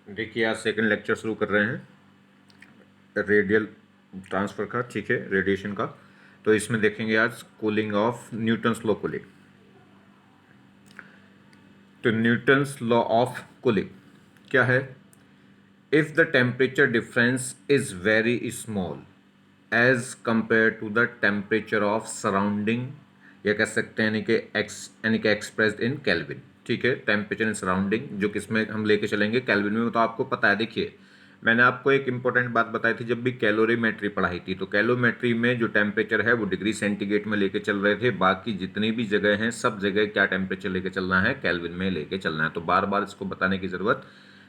देखिए आज second lecture शुरू कर रहे हैं रेडियल ट्रांसफ़र का, ठीक है, रेडिएशन का। तो इसमें देखेंगे आज cooling of Newton's law cooling. तो न्यूटन्स लॉ ऑफ कूलिंग क्या है? If the temperature difference is very small as compare to the temperature of surrounding, या कह सकते हैं यानी कि एक्सप्रेस्ड इन केल्विन, ठीक है। टेम्परेचर इन सराउंडिंग जो किसमें हम लेके चलेंगे, केल्विन में। तो आपको पता है, देखिए मैंने आपको एक इंपॉर्टेंट बात बताई थी जब भी कैलोरीमेट्री पढ़ाई थी। तो कैलोरीमेट्री में जो टेम्परेचर है वो डिग्री सेंटीग्रेड में लेके चल रहे थे, बाकी जितनी भी जगह हैं सब जगह क्या टेम्परेचर लेके चलना है, केल्विन में लेके चलना है। तो बार बार इसको बताने की ज़रूरत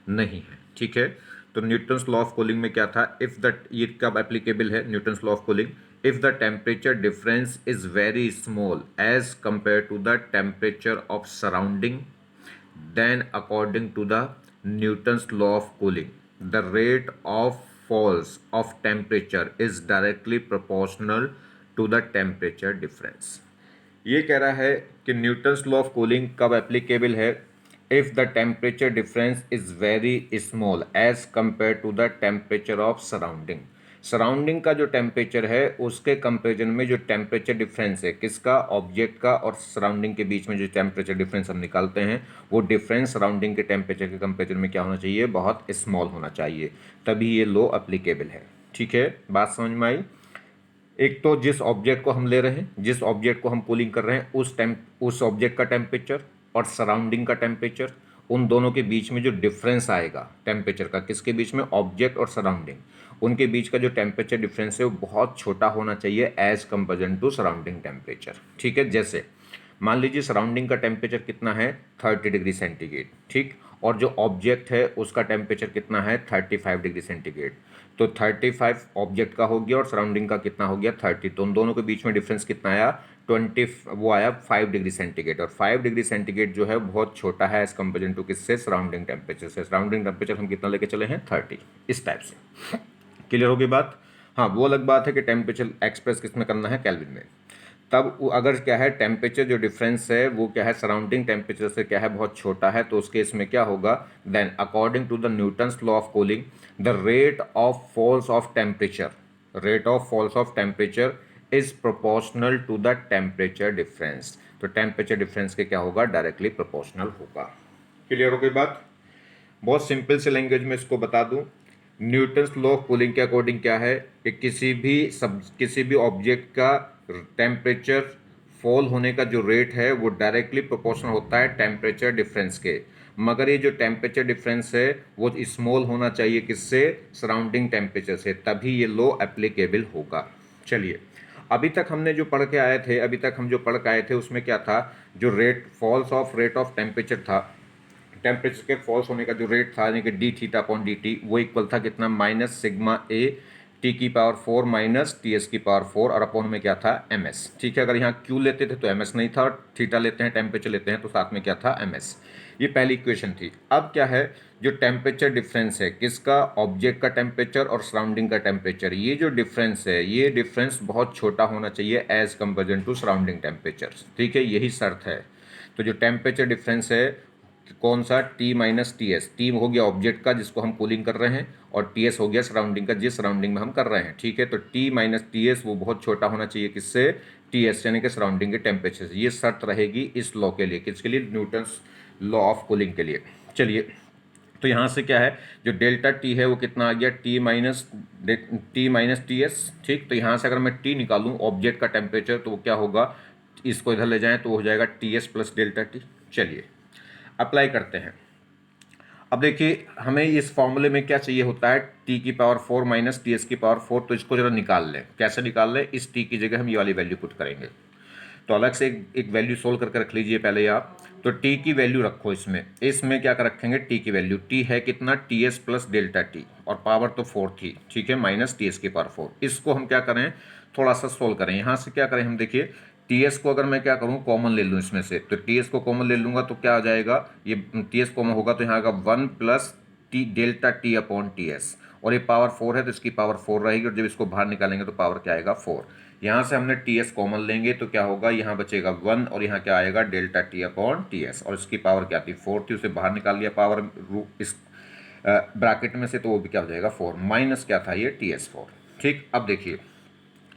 नहीं है, ठीक है। तो न्यूटन्स लॉ ऑफ कूलिंग में क्या था, इफ़ द, ये कब एप्लीकेबल है Newton's law of cooling, if the temperature difference is very small as compare to the temperature of surrounding, then according to the Newton's law of cooling, the rate of falls of temperature is directly proportional to the temperature difference। ये कह रहा है कि Newton's law of cooling कब applicable है, if the temperature difference is very small as compare to the temperature of surrounding. Surrounding का जो temperature है उसके कंपेरिजन में जो टेम्परेचर डिफरेंस है किसका, ऑब्जेक्ट का, और सराउंडिंग के बीच में जो टेम्परेचर डिफरेंस हम निकालते हैं वो डिफरेंस सराउंडिंग के टेम्परेचर के कंपेरिजन में क्या होना चाहिए, बहुत स्मॉल होना चाहिए, तभी ये लॉ एप्लीकेबल है, ठीक है। बात समझ में आई? एक तो जिस ऑब्जेक्ट को हम ले रहे हैं, जिस ऑब्जेक्ट को हम कूलिंग कर रहे हैं, उस ऑब्जेक्ट का टेम्परेचर और सराउंडिंग का टेम्परेचर, उन दोनों के बीच में जो डिफरेंस आएगा टेम्परेचर का, किसके बीच में, ऑब्जेक्ट और सराउंडिंग, उनके बीच का जो टेम्परेचर डिफरेंस है वो बहुत छोटा होना चाहिए as comparison to surrounding temperature, ठीक है। जैसे मान लीजिए सराउंडिंग का टेम्परेचर कितना है, 30 डिग्री सेंटीग्रेड, ठीक, और जो ऑब्जेक्ट है उसका टेम्परेचर कितना है, 35 डिग्री सेंटीग्रेड। तो 35 ऑब्जेक्ट का हो गया और सराउंडिंग का कितना हो गया, 30। तो उन दोनों के बीच में डिफरेंस कितना आया, 20, वो आया 5 डिग्री सेंटीग्रेड। और 5 डिग्री सेंटीग्रेड जो है बहुत छोटा है एज कंपेरिजन टू किससे, सराउंडिंग टेम्परेचर से। सराउंडिंग टेम्परेचर हम कितना लेके चले हैं, 30, इस टाइप से। क्लियर होगी बात? हाँ, वो अलग बात है कि टेम्परेचर एक्सप्रेस किस में करना है, केल्विन में। तब अगर क्या है, टेम्परेचर जो डिफरेंस है वो क्या है, सराउंडिंग टेम्परेचर से क्या है, बहुत छोटा है, तो उस केस में क्या होगा, then according to the Newton's law of cooling the rate of falls of temperature, rate of falls of temperature is proportional to the temperature difference. तो टेम्परेचर डिफरेंस के क्या होगा, डायरेक्टली प्रोपोर्शनल होगा। क्लियर हो गई बात? बहुत सिंपल से लैंग्वेज में इसको बता दूं, न्यूटन्स लॉ ऑफ कूलिंग के अकॉर्डिंग क्या है कि किसी भी ऑब्जेक्ट का टेम्परेचर फॉल होने का जो रेट है वो डायरेक्टली प्रोपोर्शनल होता है टेम्परेचर डिफरेंस के। मगर ये जो टेम्परेचर डिफरेंस है वो स्मॉल होना चाहिए किससे, सराउंडिंग टेम्परेचर से, तभी ये लॉ एप्लीकेबल होगा। चलिए, अभी तक हमने जो पढ़ के आए थे, अभी तक हम जो पढ़ के आए थे उसमें क्या था, जो रेट ऑफ टेम्परेचर था, टेम्परेचर के फॉल्स होने का जो रेट था, यानी कि D theta upon D T, वो इक्वल था कितना, माइनस सिग्मा ए टी की पावर 4 माइनस टी एस की पावर 4, और अपॉन में क्या था, एम एस, ठीक है। अगर यहाँ क्यू लेते थे तो एम एस नहीं था, और थीटा लेते हैं, टेम्परेचर लेते हैं, तो साथ में क्या था, एम एस। ये पहली इक्वेशन थी। अब क्या है, जो टेम्परेचर डिफरेंस है किसका, ऑब्जेक्ट का टेम्परेचर और सराउंडिंग का टेम्परेचर, ये जो डिफरेंस है ये डिफरेंस बहुत छोटा होना चाहिए as comparison to surrounding temperature, ठीक है, यही शर्त है। तो जो टेम्परेचर डिफरेंस है कौन सा, T minus T S, T हो गया ऑब्जेक्ट का जिसको हम कूलिंग कर रहे हैं, और टी एस हो गया सराउंडिंग का जिस सराउंडिंग में हम कर रहे हैं, ठीक है। तो टी माइनस टी एस वो बहुत छोटा होना चाहिए किससे, टी एस यानी कि सराउंडिंग के टेम्परेचर से। ये शर्त रहेगी इस लॉ के लिए, किसके लिए, न्यूटन्स लॉ ऑफ कूलिंग के लिए। चलिए, तो यहाँ से क्या है, जो डेल्टा टी है वो कितना आ गया, टी माइनस टी एस, ठीक। तो यहाँ से अगर मैं टी निकालूँ ऑब्जेक्ट का टेम्परेचर तो वो क्या होगा, इसको इधर ले जाएं तो वो हो जाएगा T S plus delta T. चलिए अप्लाई करते हैं। अब देखिए हमें इस फॉर्मूले में क्या चाहिए होता है, टी की पावर 4 माइनस टी एस की पावर 4। तो इसको जरा निकाल लें, कैसे निकाल लें, इस टी की जगह हम ये वाली वैल्यू पुट करेंगे। तो अलग से एक वैल्यू सोल्व करके रख लीजिए पहले आप। तो टी की वैल्यू रखो, इसमें क्या कर रखेंगे, टी की वैल्यू, टी है कितना, T S plus delta T, और पावर तो 4 थी, ठीक है, माइनस टी एस की पावर 4। इसको हम क्या करें, थोड़ा सा सोल्व करें। यहाँ से क्या करें हम, देखिए टी एस को अगर मैं क्या करूँ, कॉमन ले लूँ इसमें से, तो टी एस को कॉमन ले लूँगा तो क्या आ जाएगा, ये टी एस कॉमन होगा तो यहाँ आएगा 1 plus T delta T upon T S, और ये पावर 4 है तो इसकी पावर 4 रहेगी, और जब इसको बाहर निकालेंगे तो पावर क्या आएगा, 4। यहाँ से हमने टी एस कॉमन लेंगे तो क्या होगा, यहाँ बचेगा 1, और यहाँ क्या आएगा, delta T upon T S, और इसकी पावर क्या थी, 4 थी, उसे बाहर निकाल लिया पावर, इस ब्रैकेट में से, तो वो भी क्या हो जाएगा 4, माइनस क्या था ये TS4। ठीक, अब देखिए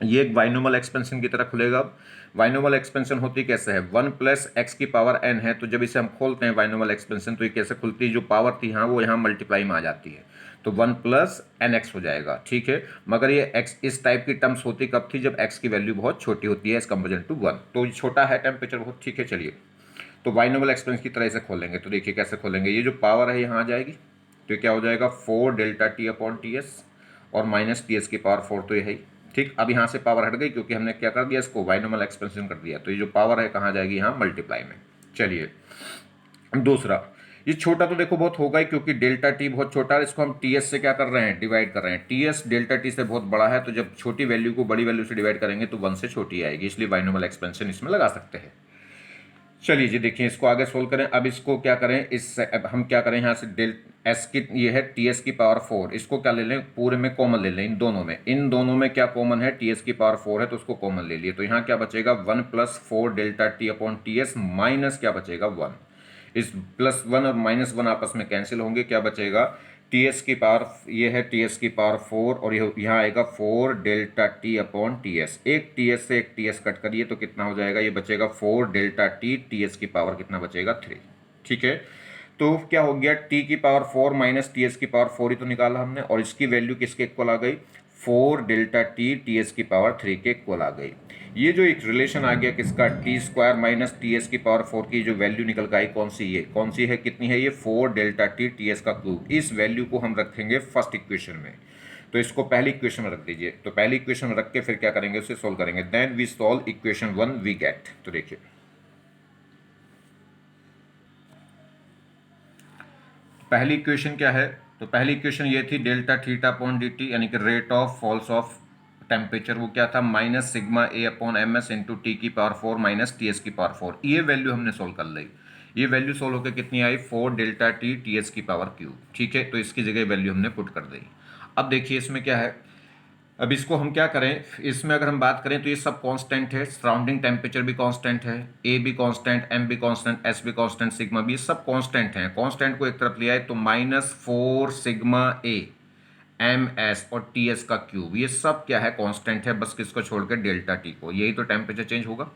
ये एक बाइनोमियल एक्सपेंशन की तरह खुलेगा। अब बाइनोमियल एक्सपेंशन होती कैसे है, 1 प्लस एक्स की पावर n है, तो जब इसे हम खोलते हैं बाइनोमियल एक्सपेंशन तो ये कैसे खुलती है, जो पावर थी यहाँ वो यहाँ मल्टीप्लाई में आ जाती है, तो 1 प्लस एन एक्स हो जाएगा। ठीक है, मगर ये x इस टाइप की टर्म्स होती कब थी, जब x की वैल्यू बहुत छोटी होती है एज कंपेरिजन टू 1, तो ये छोटा है टेम्परेचर बहुत। ठीक है, चलिए तो बाइनोमियल एक्सपेंशन की तरह इसे खोलेंगे, तो देखिए कैसे खोलेंगे, ये जो पावर है यहाँ आ जाएगी, तो ये क्या हो जाएगा 4 delta T upon T S और माइनस टी एस की पावर 4, तो ये है। ठीक, अब यहाँ से पावर हट गई क्योंकि हमने क्या कर दिया, इसको बाइनोमियल एक्सपेंशन कर दिया, तो ये जो पावर है कहाँ जाएगी, यहाँ मल्टीप्लाई में। चलिए दूसरा, ये छोटा तो देखो बहुत होगा ही क्योंकि डेल्टा टी बहुत छोटा है, इसको हम टी एस से क्या कर रहे हैं, डिवाइड कर रहे हैं। टी एस डेल्टा टी से बहुत बड़ा है, तो जब छोटी वैल्यू को बड़ी वैल्यू से डिवाइड करेंगे तो 1 से छोटी आएगी, इसलिए बाइनोमियल एक्सपेंशन इसमें लगा सकते हैं। चलिए जी देखिए इसको आगे सोल्व करें। अब इसको क्या करें, इससे अब हम क्या करें, यहाँ से डेल एस की ये है टी एस की पावर 4, इसको क्या ले लें, पूरे में कॉमन ले लें, इन दोनों में क्या कॉमन है, टी एस की पावर 4 है तो उसको कॉमन ले लिए, तो यहाँ क्या बचेगा 1 plus 4 delta T upon T S minus क्या बचेगा 1। इस प्लस 1 और माइनस 1 आपस में कैंसिल होंगे, क्या बचेगा टी एस की पावर, ये है टी एस की पावर 4 और ये यहाँ आएगा 4 delta T upon T S, एक टी एस से एक टी एस कट करिए तो कितना हो जाएगा, ये बचेगा 4 डेल्टा टी एस की पावर कितना बचेगा 3। ठीक है, तो क्या हो गया, टी की पावर 4 माइनस टी एस की पावर 4 ही तो निकाला हमने, और इसकी वैल्यू किसके इक्वल आ गई, 4 डेल्टा टी एस की पावर 3 के इक्वल आ गई। ये जो एक रिलेशन आ गया किसका, T square minus T S की पावर 4 की जो वैल्यू निकल के आई, कौन सी है, कितनी है ये 4 डेल्टा टी एस का क्यूब। इस वैल्यू को हम रखेंगे फर्स्ट इक्वेशन में, तो इसको पहली इक्वेशन में रख दीजिए, तो पहली इक्वेशन में रख के फिर क्या करेंगे, उसे सोल्व करेंगे, then we solve equation 1 we get. तो देखिए पहली इक्वेशन क्या है, तो पहली इक्वेशन ये थी delta theta upon D T, यानी कि rate of falls of temperature, वो क्या था minus sigma A upon M S into T की पावर 4 माइनस टी एस की पावर 4। ये वैल्यू हमने सोल्व कर ली, ये वैल्यू सोल्व होकर कितनी आई 4 डेल्टा टी एस की पावर क्यूब। ठीक है, तो इसकी जगह वैल्यू हमने पुट कर दी। अब देखिए इसमें क्या है, अब इसको हम क्या करें, इसमें अगर हम बात करें तो ये सब कांस्टेंट है, सराउंडिंग टेम्परेचर भी कांस्टेंट है, ए भी कांस्टेंट, एम भी कांस्टेंट, एस भी कांस्टेंट, सिग्मा भी, ये सब कांस्टेंट हैं। कांस्टेंट को एक तरफ लिया है तो -4 सिग्मा ए एम एस और टी एस का क्यूब, ये सब क्या है कांस्टेंट है, बस किसको छोड़ के डेल्टा टी को, यही तो टेम्परेचर चेंज होगा।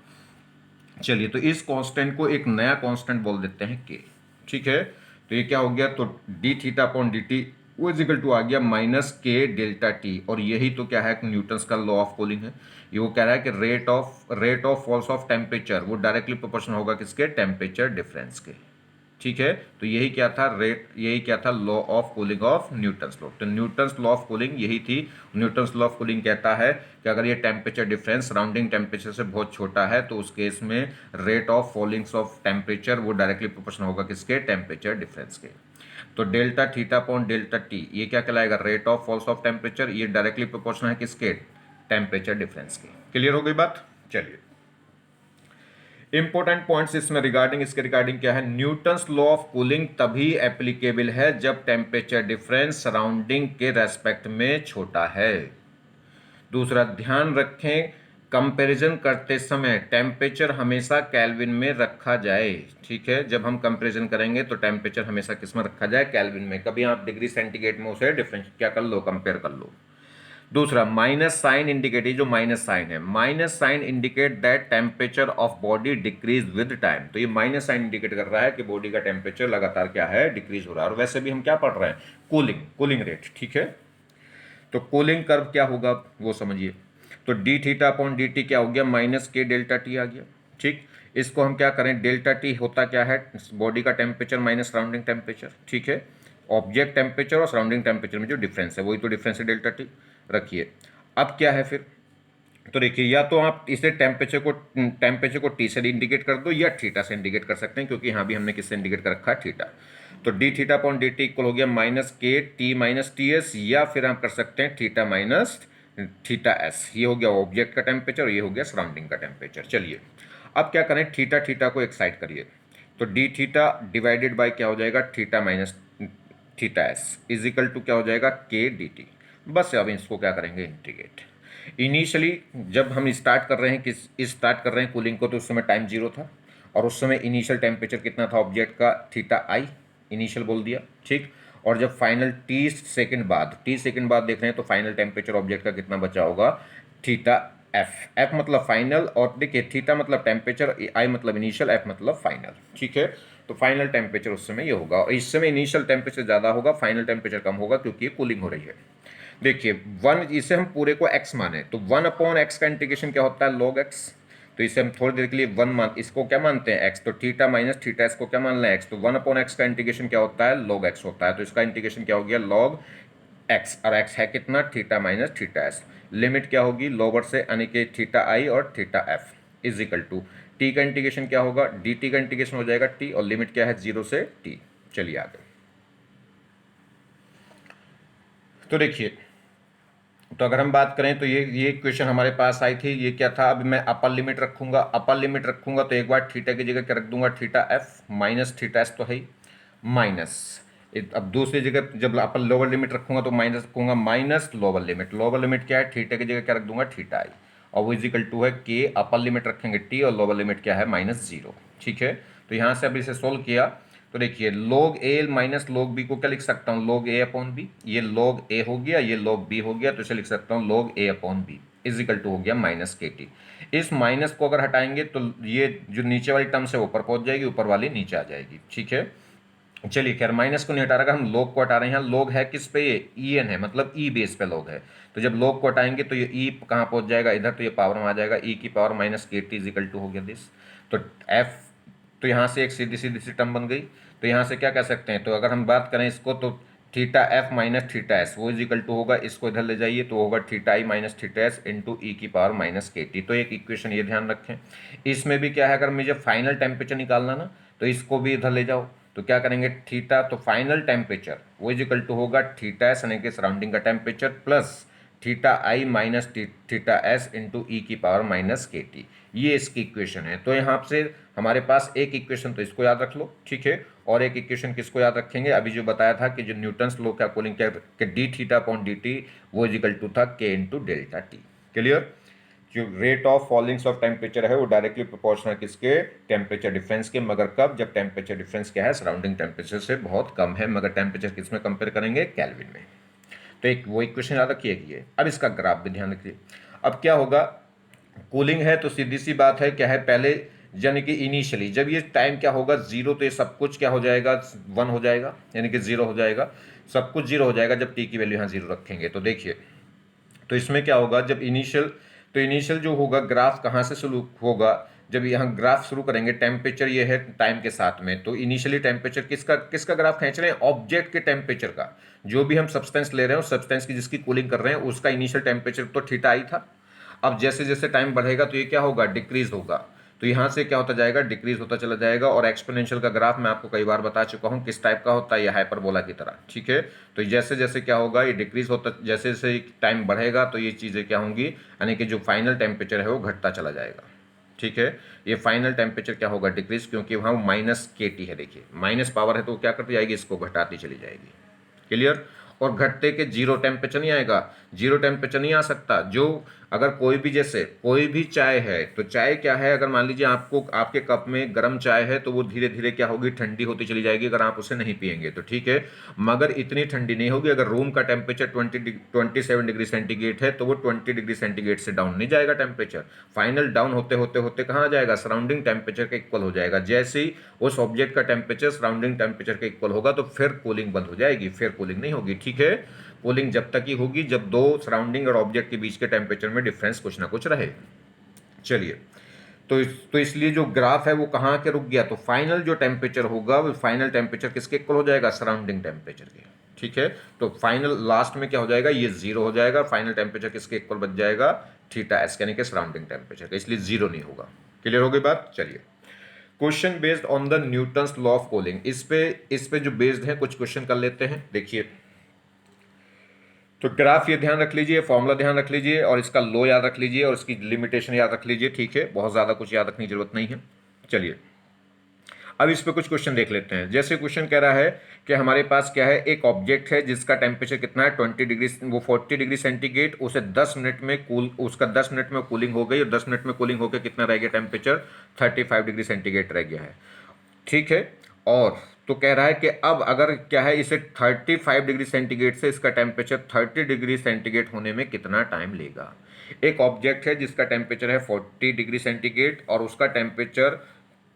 चलिए तो इस कांस्टेंट को एक नया कांस्टेंट बोल देते हैं के। ठीक है, तो ये क्या हो गया, तो D theta upon D T वो इजिकल टू आ गया माइनस के डेल्टा टी, और यही तो क्या है न्यूटन्स का लॉ ऑफ कूलिंग है। ये वो कह रहा है कि rate of falls of temperature वो डायरेक्टली प्रोपोर्शनल होगा किसके, टेम्परेचर डिफरेंस के। ठीक है, तो यही क्या था यही क्या था law of cooling of Newton's law. तो न्यूटन्स लॉ ऑफ कूलिंग यही थी। न्यूटन्स लॉ ऑफ कूलिंग कहता है कि अगर ये टेम्परेचर डिफरेंस सराउंडिंग टेम्परेचर से बहुत छोटा है तो उस केस में rate of fallings of temperature वो डायरेक्टली प्रोपोर्शनल होगा किसके, टेम्परेचर डिफरेंस के। तो delta theta upon delta t ये क्या कहलाएगा, rate of falls of temperature, ये डायरेक्टली प्रोपोर्शनल है किसके, टेम्परेचर डिफरेंस के। क्लियर हो गई बात। चलिए इंपॉर्टेंट पॉइंट्स इसमें इसके रिगार्डिंग क्या है, न्यूटन्स लॉ ऑफ कूलिंग तभी एप्लीकेबल है जब टेम्परेचर डिफरेंस सराउंडिंग के रेस्पेक्ट में छोटा है। दूसरा ध्यान रखें, कंपैरिजन करते समय टेम्परेचर हमेशा केल्विन में रखा जाए। ठीक है, जब हम कंपैरिजन करेंगे तो टेम्परेचर हमेशा किस में रखा जाए, केल्विन में, कभी आप डिग्री सेंटीग्रेड में उसे डिफरेंस क्या कर लो, कंपेयर कर लो। दूसरा माइनस साइन इंडिकेट, जो माइनस साइन है, minus sign indicate that temperature of body decreases with time. तो ये माइनस साइन इंडिकेट कर रहा है कि बॉडी का टेम्परेचर लगातार क्या है, डिक्रीज हो रहा है। और वैसे भी हम क्या पढ़ रहे हैं, कूलिंग रेट। ठीक है, तो कूलिंग कर्व क्या होगा वो समझिए, तो D theta upon D T क्या हो गया, माइनस के डेल्टा टी आ गया। ठीक, इसको हम क्या करें, डेल्टा टी होता क्या है, बॉडी का टेम्परेचर माइनस सराउंडिंग टेम्परेचर। ठीक है, ऑब्जेक्ट टेम्परेचर और सराउंडिंग टेम्परेचर में जो डिफरेंस है वही तो डिफरेंस है डेल्टा टी। रखिए अब क्या है फिर, तो देखिए या तो आप इसे टेम्परेचर को टी से इंडिकेट कर दो या थीटा से इंडिकेट कर सकते हैं, क्योंकि यहाँ भी हमने किससे इंडिकेट कर रखा है, थीटा। तो D theta upon D T equal हो गया माइनस के टी माइनस टी एस, या फिर हम कर सकते हैं थीटा माइनस थीटा एस। ये हो गया ऑब्जेक्ट का टेम्परेचर और ये हो गया सराउंडिंग का टेम्परेचर। चलिए अब क्या करें, थीटा थीटा को एक साइड करिए, तो डी थीटा डिवाइडेड बाई क्या हो जाएगा, theta minus theta s is equal to क्या हो जाएगा, के डी टी। बस अब इसको क्या करेंगे, इंटीग्रेट। इनिशियली जब हम स्टार्ट कर रहे हैं कूलिंग को, तो उस समय टाइम 0 था, और उस समय इनिशियल टेम्परेचर कितना था ऑब्जेक्ट का, थीटा आई इनिशियल बोल दिया। ठीक, और जब फाइनल टी सेकंड बाद देख रहे हैं तो फाइनल टेम्परेचर ऑब्जेक्ट का कितना बचा होगा, थीटा एफ मतलब फाइनल, और देखिए थीटा मतलब टेम्परेचर, आई मतलब इनिशियल, एफ मतलब फाइनल, ठीक है। तो फाइनल टेम्परेचर उस समय ये होगा, और इस समय इनिशियल टेम्परेचर ज़्यादा होगा, फाइनल टेम्परेचर कम होगा, क्योंकि ये कूलिंग हो रही है। देखिए वन, इसे हम पूरे को एक्स माने तो 1/x का इंटीग्रेशन क्या होता है, log x। तो इसे हम थोड़ी देर के लिए वन मान, इसको क्या मानते हैं x, तो थीटा माइनस थीटा इसको क्या मान लें x, तो 1/x का इंटीग्रेशन क्या होता है, log x होता है। तो इसका इंटीग्रेशन क्या हो गया, log x, और x है कितना, theta minus theta s। Limit क्या होगी लोअर से, यानी कि थीटा i और theta f is equal to t का इंटीग्रेशन क्या होगा, dt का इंटीग्रेशन हो जाएगा t, और लिमिट क्या है 0 से t। चलिए आगे। तो देखिए, तो अगर हम बात करें तो ये क्वेश्चन हमारे पास आई थी, ये क्या था, अभी मैं अपर लिमिट रखूंगा तो एक बार थीटा की जगह क्या रख दूंगा, theta F minus theta S तो है ही, माइनस, अब दूसरी जगह जब अपर लोअर लिमिट रखूंगा तो माइनस रखूंगा, माइनस लोअर लिमिट क्या है, थीटा की जगह क्या रख दूंगा, थीटा आई, और वो इजिकल टू है के, अपर लिमिट रखेंगे टी, और लोअर लिमिट क्या है, -0, ठीक है। तो यहाँ से अब इसे सोल्व किया तो देखिए log a minus log b को क्या लिख सकता हूँ, log a अपॉन b, ये log a हो गया, ये log b हो गया, तो इसे लिख सकता हूँ log a upon b is equal to हो गया माइनस के टी। इस माइनस को अगर हटाएंगे तो ये जो नीचे वाली टर्म से ऊपर पहुंच जाएगी, ऊपर वाली नीचे आ जाएगी, ठीक है। चलिए खैर, माइनस को नहीं हटा रहा, हम log को हटा रहे हैं। यहाँ log है किस पे, ये ई एन है, मतलब ई बेस पे log है। तो जब log को हटाएंगे तो ये ई कहाँ पहुंच जाएगा, इधर, तो ये पावर में आ जाएगा, ई की पावर माइनस के टी इजिकल टू हो गया दिस। तो एफ, तो यहाँ से एक सीधी सीधी सी टर्म बन गई। तो यहाँ से क्या कह सकते हैं, तो अगर हम बात करें इसको तो theta F minus theta S वो इजिकल टू होगा, इसको इधर ले जाइए तो होगा थीटा आई minus theta S into E की पावर माइनस के टी। तो एक इक्वेशन ये ध्यान रखें। इसमें भी क्या है, अगर मुझे फाइनल टेम्परेचर निकालना ना तो इसको भी इधर ले जाओ, तो क्या करेंगे, थीटा, तो फाइनल टेम्परेचर वो इजिकल टू होगा थीटा एस यानी कि सराउंडिंग का टेम्परेचर प्लस थीटा आई minus theta S into E की पावर माइनस के टी। ये इसकी इक्वेशन है। तो यहाँ से हमारे पास एक इक्वेशन तो इसको याद रख लो, ठीक है, और एक इक्वेशन किसको याद रखेंगे, अभी जो बताया था कि जो न्यूटन्स लॉ का कूलिंग क्या कि D theta upon D T वो इजिकल टू था के इंटू डेल्टा टी। क्लियर। जो rate of fallings of temperature है वो डायरेक्टली प्रोपोर्शनल किसके, टेम्परेचर डिफरेंस के, मगर कब, जब टेम्परेचर डिफरेंस क्या है, सराउंडिंग टेम्परेचर से बहुत कम है, मगर टेम्परेचर किस में कंपेयर करेंगे, केल्विन में। तो एक वो इक्वेशन याद रखिए। अब इसका ग्राफ भी ध्यान रखिए। अब क्या होगा, कूलिंग है तो सीधी सी बात है क्या है, पहले यानी कि इनिशियली जब ये टाइम क्या होगा 0, तो ये सब कुछ क्या हो जाएगा, 1 हो जाएगा, यानी कि 0 हो जाएगा, सब कुछ 0 हो जाएगा जब टी की वैल्यू यहाँ 0 रखेंगे। तो देखिए, तो इसमें क्या होगा, जब इनिशियल, तो इनिशियल जो होगा ग्राफ कहाँ से शुरू होगा, जब यहाँ ग्राफ शुरू करेंगे, टेम्परेचर ये है टाइम के साथ में, तो इनिशियली टेम्परेचर किसका किसका ग्राफ खींच रहे हैं, ऑब्जेक्ट के टेम्परेचर का, जो भी हम सब्सटेंस ले रहे हैं उस सब्सटेंस की जिसकी कूलिंग कर रहे हैं उसका इनिशियल टेम्परेचर तो थीटा आई था। अब जैसे जैसे टाइम बढ़ेगा तो ये क्या होगा, डिक्रीज होगा, तो यहाँ से क्या होता जाएगा, डिक्रीज होता चला जाएगा। और एक्सपोनेंशियल का ग्राफ मैं आपको कई बार बता चुका हूँ किस टाइप का होता है, ये हाइपरबोला की तरह, ठीक है। तो जैसे जैसे क्या होगा, ये डिक्रीज होता, जैसे जैसे टाइम बढ़ेगा तो ये चीज़ें क्या होंगी, यानी कि जो फाइनल टेम्परेचर है वो घटता चला जाएगा, ठीक है। ये फाइनल टेम्परेचर क्या होगा, डिक्रीज, क्योंकि वहाँ माइनस के टी है, देखिए माइनस पावर है तो क्या करती जाएगी, इसको घटाती चली जाएगी। क्लियर। और घटते के जीरो टेम्परेचर नहीं आएगा, जीरो टेम्परेचर नहीं आ सकता। जो अगर कोई भी, जैसे कोई भी चाय है, तो चाय क्या है, अगर मान लीजिए आपको आपके कप में गर्म चाय है तो वो धीरे धीरे क्या होगी, ठंडी होती चली जाएगी अगर आप उसे नहीं पियेंगे तो, ठीक है। मगर इतनी ठंडी नहीं होगी। अगर रूम का टेम्परेचर 27 डिग्री सेंटीग्रेड है तो वो 20 डिग्री सेंटीग्रेड से डाउन नहीं जाएगा टेम्परेचर, फाइनल डाउन होते होते होते कहाँ आ जाएगा, सराउंडिंग टेम्परेचर के इक्वल हो जाएगा। जैसे ही उस ऑब्जेक्ट का टेम्परेचर सराउंडिंग टेम्परेचर के इक्वल होगा तो फिर कूलिंग बंद हो जाएगी, फिर कूलिंग नहीं होगी, ठीक है। कूलिंग जब तक ही होगी जब दो सराउंडिंग और ऑब्जेक्ट के बीच के टेम्परेचर में डिफरेंस कुछ ना कुछ रहे। चलिए, तो इसलिए जो ग्राफ है वो कहाँ के रुक गया, तो फाइनल जो टेम्परेचर होगा वो फाइनल टेम्परेचर किसके इक्वल हो जाएगा, सराउंडिंग टेम्परेचर के, ठीक है। तो फाइनल लास्ट में क्या हो जाएगा, ये 0 हो जाएगा, फाइनल टेम्परेचर किसके इक्वल बच जाएगा, थीटा एस यानी कि सराउंडिंग टेम्परेचर का, इसलिए 0 नहीं होगा। क्लियर हो गई बात। चलिए, question based on the Newton's law of cooling, इस पे जो बेस्ड है कुछ क्वेश्चन कर लेते हैं। देखिए, तो ग्राफ ये ध्यान रख लीजिए, फॉर्मूला ध्यान रख लीजिए, और इसका लो याद रख लीजिए, और इसकी लिमिटेशन याद रख लीजिए, ठीक है। बहुत ज़्यादा कुछ याद रखने की जरूरत नहीं है। चलिए, अब इस पे कुछ क्वेश्चन देख लेते हैं। जैसे क्वेश्चन कह रहा है कि हमारे पास क्या है, एक ऑब्जेक्ट है जिसका टेम्परेचर कितना है 20 डिग्री, वो 40 डिग्री सेंटीग्रेड, उसे 10 मिनट में उसका 10 मिनट में कूलिंग हो गई, और 10 मिनट में कूलिंग होकर कितना रह गया टेम्परेचर, 35 डिग्री सेंटीग्रेड रह गया है, ठीक है। और तो कह रहा है कि अब अगर क्या है इसे 35 डिग्री सेंटीग्रेड से इसका टेम्परेचर 30 डिग्री सेंटीग्रेड होने में कितना टाइम लेगा। एक ऑब्जेक्ट है जिसका टेम्परेचर है 40 डिग्री सेंटीग्रेड और उसका टेम्परेचर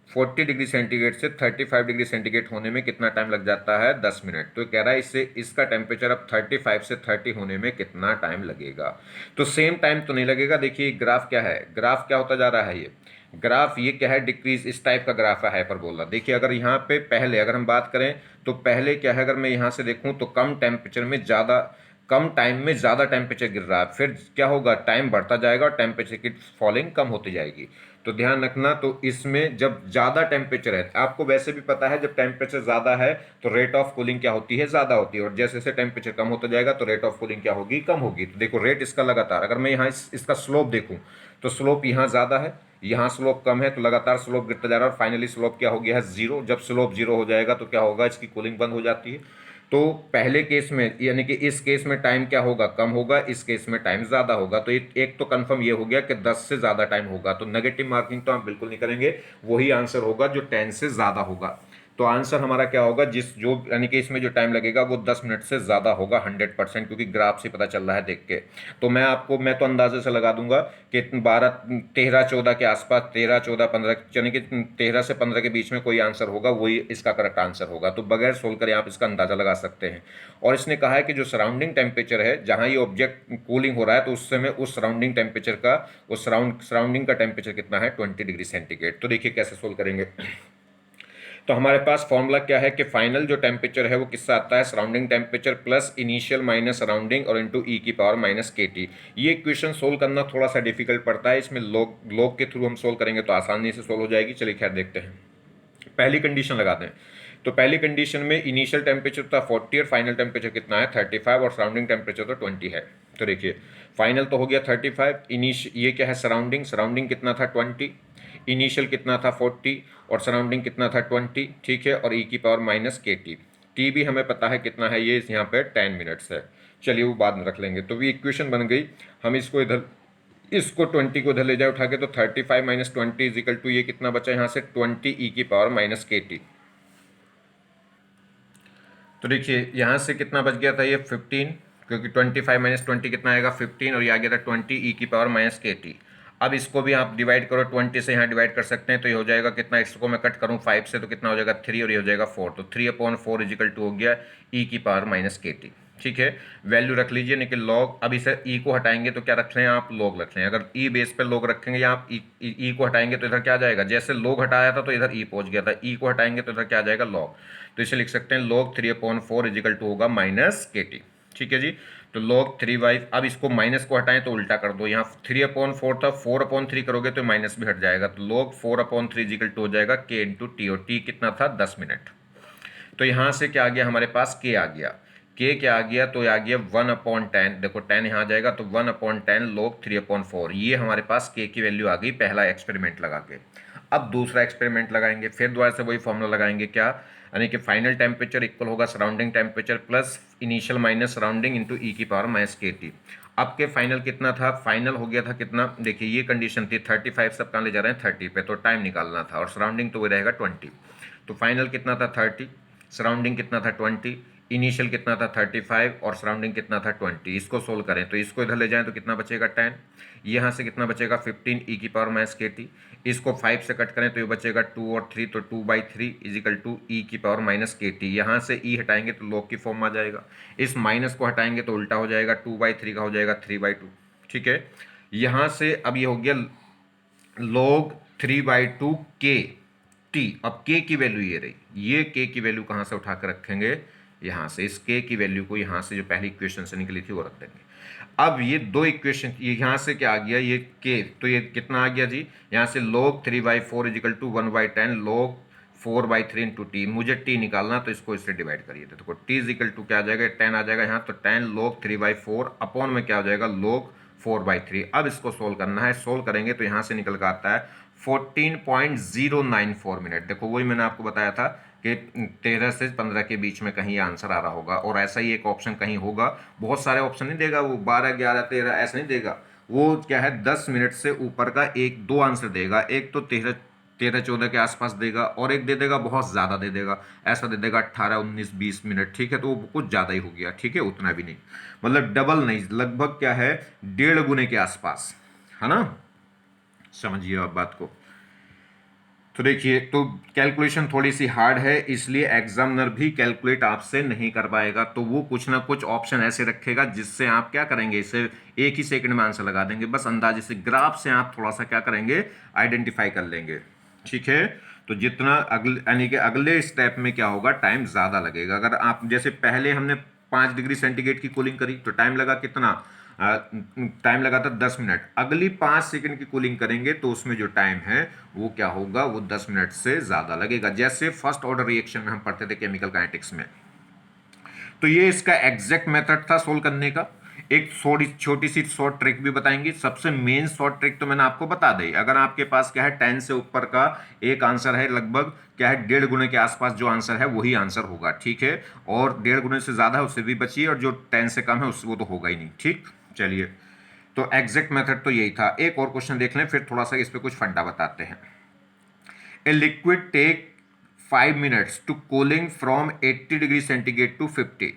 40 डिग्री सेंटीग्रेड से 35 डिग्री सेंटीग्रेड होने में कितना टाइम लग जाता है, 10 मिनट। तो कह रहा है इससे इसका टेम्परेचर अब 35 से 30 होने में कितना टाइम लगेगा। तो सेम टाइम तो नहीं लगेगा। देखिए ग्राफ क्या है, ग्राफ क्या होता जा रहा है, ये ग्राफ ये क्या है, डिक्रीज इस टाइप का ग्राफ है हाइपरबोला। देखिए अगर यहाँ पे पहले अगर हम बात करें तो पहले क्या है, अगर मैं यहाँ से देखूँ तो कम टेम्परेचर में ज़्यादा, कम टाइम में ज़्यादा टेम्परेचर गिर रहा है, फिर क्या होगा, टाइम बढ़ता जाएगा और टेम्परेचर की फॉलिंग कम होती जाएगी। तो ध्यान रखना, तो इसमें जब ज़्यादा टेम्परेचर है, आपको वैसे भी पता है जब टेम्परेचर ज़्यादा है तो रेट ऑफ कूलिंग क्या होती है, ज़्यादा होती है, और जैसे जैसे टेम्परेचर कम होता जाएगा तो रेट ऑफ कूलिंग क्या होगी, कम होगी। तो देखो रेट इसका लगातार, अगर मैं यहाँ इसका स्लोप देखूँ तो स्लोप यहाँ ज़्यादा है, यहाँ स्लोप कम है, तो लगातार स्लोप गिरता जा रहा है और फाइनली स्लोप क्या हो गया है, जीरो। जब स्लोप जीरो हो जाएगा तो क्या होगा, इसकी कूलिंग बंद हो जाती है। तो पहले केस में यानी कि इस केस में टाइम क्या होगा, कम होगा, इस केस में टाइम ज़्यादा होगा। तो एक तो कंफर्म ये हो गया कि 10 से ज़्यादा टाइम होगा, तो नेगेटिव मार्किंग तो हम बिल्कुल नहीं करेंगे, वही आंसर होगा जो 10 से ज़्यादा होगा। तो आंसर हमारा क्या होगा, जिस जो यानी कि इसमें जो टाइम लगेगा वो 10 मिनट से ज़्यादा होगा 100%, क्योंकि ग्राफ से पता चल रहा है देख के। तो मैं तो अंदाजे से लगा दूंगा कि 12 13 14 के आसपास, 13 14 15 यानी कि 13 से 15 के बीच में कोई आंसर होगा, वही इसका करेक्ट आंसर होगा। तो बगैर सोल्व करे आप इसका अंदाज़ा लगा सकते हैं। और इसने कहा है कि जो सराउंडिंग टेम्परेचर है जहाँ ये ऑब्जेक्ट कूलिंग हो रहा है, तो उस समय उस सराउंडिंग टेम्परेचर का, उस सराउंडिंग का टेम्परेचर कितना है, 20 डिग्री सेंटीग्रेड। तो देखिए कैसे सोल्व करेंगे। तो हमारे पास फॉर्मूला क्या है कि फाइनल जो टेम्परेचर है वो किससा आता है, surrounding temperature plus initial minus surrounding और इनटू ई की पावर माइनस के टी। ये इक्वेशन सोल्व करना थोड़ा सा डिफिकल्ट पड़ता है, इसमें लॉग के थ्रू हम सोल्व करेंगे तो आसानी से सोल्व हो जाएगी। चलिए खैर देखते हैं। पहली कंडीशन लगाते हैं। तो पहली कंडीशन में इनिशियल टेम्परेचर था 40 और फाइनल टेम्परेचर कितना है 35 और सराउंडिंग टेम्परेचर तो 20 है। तो देखिए फाइनल तो हो गया 35, ये क्या है सराउंडिंग, सराउंडिंग कितना था 20, इनिशियल कितना था 40 और सराउंडिंग कितना था 20, ठीक है। और ई की पावर माइनस के टी, टी भी हमें पता है कितना है, ये यहाँ पे 10 मिनट्स है। चलिए वो बाद में रख लेंगे। तो भी इक्वेशन बन गई। हम इसको इधर, इसको 20 को इधर ले जाए उठा के, तो 35 माइनस 20 इज इक्वल टू, ये कितना बचा यहाँ से 20 ई की पावर माइनस के टी। तो देखिए यहाँ से कितना बच गया था ये 15, क्योंकि 25 माइनस 20 कितना आएगा 15, और ये आ गया था 20 ई की पावर माइनस के टी। अब इसको भी आप डिवाइड करो, 20 से यहाँ डिवाइड कर सकते हैं, तो ये हो जाएगा कितना, इसको मैं कट करूँ 5 से तो कितना हो जाएगा 3, और ये हो जाएगा 4। तो 3/4 इजिकल टू हो गया ई की पावर माइनस के टी, ठीक है। वैल्यू रख लीजिए, नहीं कि लॉग, अब इसे ई को हटाएंगे तो क्या रख रहे हैं आप, लॉग रख रहे हैं। अगर ई बेस पे लॉग रखेंगे या आप ई को हटाएंगे तो इधर क्या आ जाएगा, जैसे लॉग हटाया था तो इधर ई पहुंच गया था, ई को हटाएंगे तो इधर क्या आ जाएगा लॉग। तो इसे लिख सकते हैं लॉग 3/4 इजिकल टू होगा माइनस के टी, ठीक है जी। तो लॉग 3/, अब इसको माइनस को हटाएं तो उल्टा कर दो, यहाँ 3/4 था, 4/3 करोगे तो माइनस भी हट जाएगा, तो लॉग 4/3 इजिकल टू हो जाएगा के इंटू टी, और टी कितना था 10 मिनट। तो यहाँ से क्या आ गया हमारे पास, के आ गया, के क्या आ गया, तो आ गया 1/10, देखो 10 यहाँ आ जाएगा तो 1/10 log 3/4, ये हमारे पास के की वैल्यू आ गई पहला एक्सपेरिमेंट लगा के। अब दूसरा एक्सपेरिमेंट लगाएंगे, फिर दोबारा से वही फॉर्मूला लगाएंगे, क्या, यानी कि फाइनल टेम्परेचर इक्वल होगा surrounding temperature plus initial minus surrounding into E की पावर माइनस के टी। अब के फाइनल कितना था, फाइनल हो गया था कितना, देखिए ये कंडीशन थी 35, सब कहाँ ले जा रहे हैं 30 पे, तो टाइम निकालना था, और सराउंडिंग तो वो रहेगा 20। तो फाइनल कितना था 30, सराउंडिंग कितना था 20, इनिशियल कितना था 35 और सराउंडिंग कितना था 20। इसको सोल्व करें तो इसको इधर ले जाएं तो कितना बचेगा 10, यहाँ से कितना बचेगा 15 ई की पावर माइनस के टी, इसको 5 से कट करें तो ये बचेगा 2 और 3, तो 2/3 इजिकल टू ई की पावर माइनस के टी। यहाँ से ई हटाएंगे तो लॉग की फॉर्म आ जाएगा, इस माइनस को हटाएंगे तो उल्टा हो जाएगा, 2/3 का हो जाएगा 3/2, ठीक है। यहाँ से अब ये हो गया log 3/2 के टी। अब के की वैल्यू ये रही, ये के की वैल्यू कहाँ से उठा कर रखेंगे, यहाँ से इस के की वैल्यू को यहाँ से जो पहली इक्वेशन से निकली थी वो रख देंगे। अब ये दो इक्वेशन, ये यहाँ से क्या आ गया, ये के, तो ये कितना आ गया जी, यहाँ से log 3/4 is equal to 1/10 log 4/3 into t, मुझे टी निकालना तो इसको इससे डिवाइड करिए, तो देखो टी इजिकल टू क्या आ जाएगा 10 आ जाएगा यहाँ, तो 10 log 3/4 अपॉन में क्या हो जाएगा log 4/3। अब इसको सोल्व करना है, सोल्व करेंगे तो यहाँ से निकल कर आता है 14.094 मिनट। देखो वही मैंने आपको बताया था कि 13 से 15 के बीच में कहीं आंसर आ रहा होगा, और ऐसा ही एक ऑप्शन कहीं होगा, बहुत सारे ऑप्शन नहीं देगा वो, 12 11 13 ऐसा नहीं देगा वो, क्या है 10 मिनट से ऊपर का एक दो आंसर देगा, एक तो 13 13-14 के आसपास देगा, और एक दे देगा बहुत ज़्यादा दे देगा, ऐसा दे देगा 18-19-20 मिनट, ठीक है, तो वो कुछ ज़्यादा ही हो गया, ठीक है, उतना भी नहीं, मतलब डबल नहीं, लगभग क्या है, 1.5 गुने के आसपास, है ना, समझिए आप बात को। तो देखिए, तो कैलकुलेशन थोड़ी सी हार्ड है, इसलिए एग्जामिनर भी कैलकुलेट आपसे नहीं कर पाएगा, तो वो कुछ ना कुछ ऑप्शन ऐसे रखेगा जिससे आप क्या करेंगे, इसे एक ही सेकंड में आंसर लगा देंगे, बस अंदाजे से ग्राफ से आप थोड़ा सा क्या करेंगे, आइडेंटिफाई कर लेंगे, ठीक है। तो जितना अगले यानी कि अगले स्टेप में क्या होगा, टाइम ज़्यादा लगेगा। अगर आप जैसे पहले हमने 5 डिग्री सेंटीग्रेड की कूलिंग करी तो टाइम लगा कितना, टाइम लगा था 10 मिनट, अगली 5 सेकंड की कूलिंग करेंगे तो उसमें जो टाइम है वो क्या होगा, वो 10 मिनट से ज़्यादा लगेगा, जैसे फर्स्ट ऑर्डर रिएक्शन में हम पढ़ते थे केमिकल काइनेटिक्स में। तो ये इसका एग्जैक्ट मेथड था सोल्व करने का। एक थोड़ी छोटी सी शॉर्ट ट्रिक भी बताएंगे। सबसे मेन शॉर्ट ट्रिक तो मैंने आपको बता दी, अगर आपके पास क्या है 10 से ऊपर का एक आंसर है, लगभग क्या है 1.5 गुने के आसपास जो आंसर है वही आंसर होगा, ठीक है, और 1.5 गुने से ज़्यादा है उससे भी बचिए, और जो 10 से कम है उससे वो तो होगा ही नहीं, ठीक। चलिए, तो एग्जैक्ट मेथड तो यही था। एक और क्वेश्चन देख लें, फिर थोड़ा सा इस पर कुछ फंडा बताते हैं। A liquid take 5 minutes to cooling from 80 degree centigrade to 50.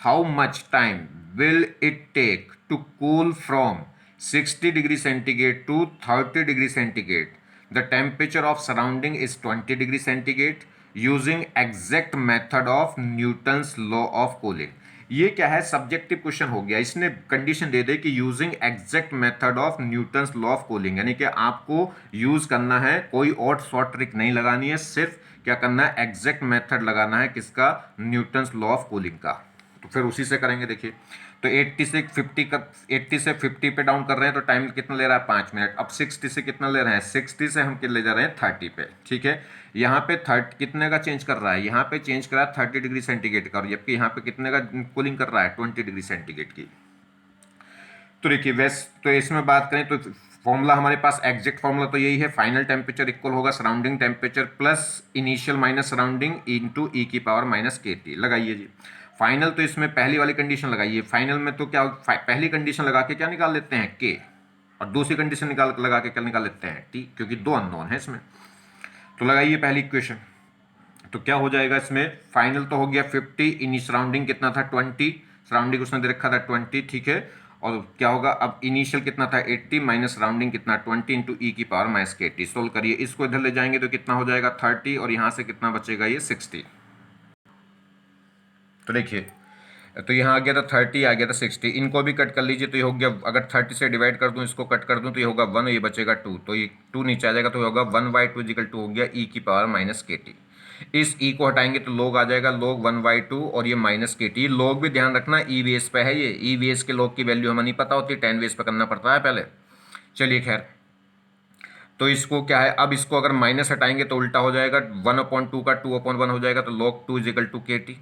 How much time will it take to cool from 60 degree centigrade to 30 degree centigrade? The temperature of surrounding is 20 degree centigrade using exact method of Newton's law of cooling. ये क्या है, subjective question हो गया। इसने condition दे दे कि using exact method of Newton's law of cooling, यानी कि आपको यूज करना है, कोई और शॉर्ट ट्रिक नहीं लगानी है, सिर्फ क्या करना है, एग्जैक्ट मेथड लगाना है, किसका, न्यूटन्स लॉ ऑफ कूलिंग का। तो फिर उसी से करेंगे। देखिए, तो 80 से 50 पे डाउन कर रहे हैं तो टाइम कितना ले रहा है, 5 मिनट। अब 60 से कितना ले रहे हैं, 60 से हम ले जा रहे हैं 30 पे, ठीक है। यहाँ पे 30 कितने का चेंज कर रहा है, यहाँ पे चेंज कर रहा है 30 डिग्री सेंटीग्रेड का, और जबकि यहाँ पे कितने का कूलिंग कर रहा है, 20 डिग्री सेंटीग्रेड की। तो देखिए तो इसमें बात करें तो फॉर्मूला हमारे पास, एग्जैक्ट फॉर्मूला तो यही है, फाइनल टेम्परेचर इक्वल होगा surrounding temperature plus initial minus surrounding into E की पावर माइनस के टी। लगाइए जी फाइनल, तो इसमें पहली वाली कंडीशन लगाइए। फाइनल में तो क्या, पहली कंडीशन लगा के क्या निकाल लेते हैं, के, और दूसरी कंडीशन लगा के क्या निकाल लेते हैं, टी, क्योंकि दो अननोन है इसमें। तो लगाइए पहली इक्वेशन, तो क्या हो जाएगा इसमें, फाइनल तो हो गया 50, इन सराउंडिंग कितना था 20, सराउंडिंग उसने दे रखा था 20, ठीक है, और क्या होगा, अब इनिशियल कितना था 80 माइनस सराउंडिंग कितना 20 इंटू ई की पावर माइनस के टी। सोल्व करिए, इसको इधर ले जाएंगे तो कितना हो जाएगा 30, और यहाँ से कितना बचेगा ये 60। तो देखिए, तो यहाँ आ गया था 30, आ गया था 60, इनको भी कट कर लीजिए तो ये हो गया, अगर 30 से डिवाइड कर दूँ, इसको कट कर दूँ तो ये होगा 1, ये बचेगा 2, तो ये 2 नीचे आ जाएगा, तो ये होगा 1/2 इजिकल 2 हो गया ई की पावर माइनस के टी। इस ई को हटाएंगे तो लोग आ जाएगा, लोग 1/2 और ये माइनस के टी। लोग भी ध्यान रखना ई बेस पे है, ये ई बेस के लोग की वैल्यू हमें नहीं पता होती, 10 बेस पे करना पड़ता है पहले। चलिए खैर, तो इसको क्या है, अब इसको अगर माइनस हटाएंगे तो उल्टा हो जाएगा, 1/2 का 2/1 हो जाएगा, तो log 2 इजिकल टू के टी।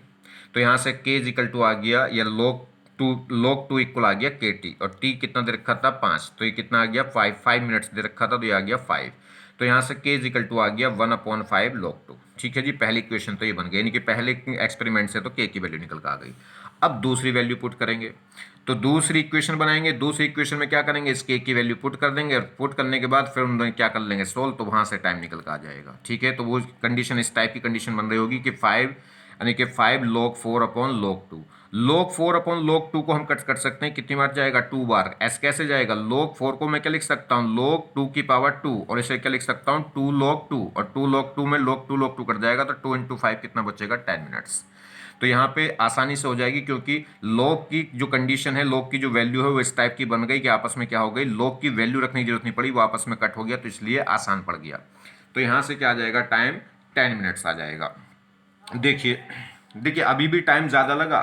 तो यहाँ से k इजिकल टू आ गया, या log 2 इक्वल आ गया के टी, और t कितना दे रखा था 5, तो ये कितना आ गया 5 मिनट्स दे रखा था, तो ये आ गया 5। तो यहाँ से k इजिकल टू आ गया 1/5 log 2। ठीक है जी, पहली इक्वेशन तो ये बन गई, यानी कि पहले एक्सपेरिमेंट से तो k की वैल्यू निकल कर आ गई। अब दूसरी वैल्यू पुट करेंगे, तो दूसरी इक्वेशन बनाएंगे। दूसरी इक्वेशन में क्या करेंगे, इस के की वैल्यू पुट कर देंगे, और पुट करने के बाद फिर उन्हें क्या कर लेंगे, सोल्व, तो वहाँ से टाइम निकल कर आ जाएगा। ठीक है, तो वो कंडीशन इस टाइप की कंडीशन बन रही होगी कि 5 यानी कि 5 log 4 upon log 2। log 4 upon log 2 को हम कट कर सकते हैं, कितनी बार जाएगा, 2 बार। ऐसे कैसे जाएगा, log 4 को मैं क्या लिख सकता हूँ, log 2 की पावर 2, और इसे क्या लिख सकता हूँ 2 log 2, और 2 log 2 में log 2 कट जाएगा, तो 2 इंटू 5 कितना बचेगा, 10 मिनट्स। तो यहाँ पे आसानी से हो जाएगी, क्योंकि लॉग की जो कंडीशन है, लॉग की जो वैल्यू है वो इस टाइप की बन गई कि आपस में क्या हो गई, लॉग की वैल्यू रखने की जरूरत नहीं पड़ी, वो आपस में कट हो गया, तो इसलिए आसान पड़ गया। तो यहाँ से क्या आ जाएगा, टाइम 10 मिनट्स आ जाएगा। देखिए देखिए, अभी भी टाइम ज़्यादा लगा।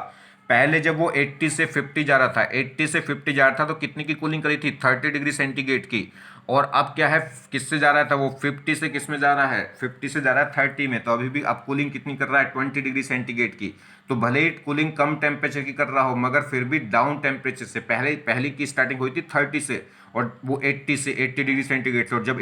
पहले जब वो 80 से 50 जा रहा था, 80 से 50 जा रहा था, तो कितनी की कूलिंग करी थी, 30 डिग्री सेंटीग्रेड की। और अब क्या है, किससे जा रहा था वो, 50 से किस में जा रहा है, 50 से जा रहा है 30 में, तो अभी भी अब कूलिंग कितनी कर रहा है, 20 डिग्री सेंटीग्रेड की। तो भले ही कूलिंग कम टेम्परेचर की कर रहा हो, मगर फिर भी डाउन टेम्परेचर से, पहली की स्टार्टिंग हुई थी 30 से, और वो 80 डिग्री सेंटीग्रेड से, और जब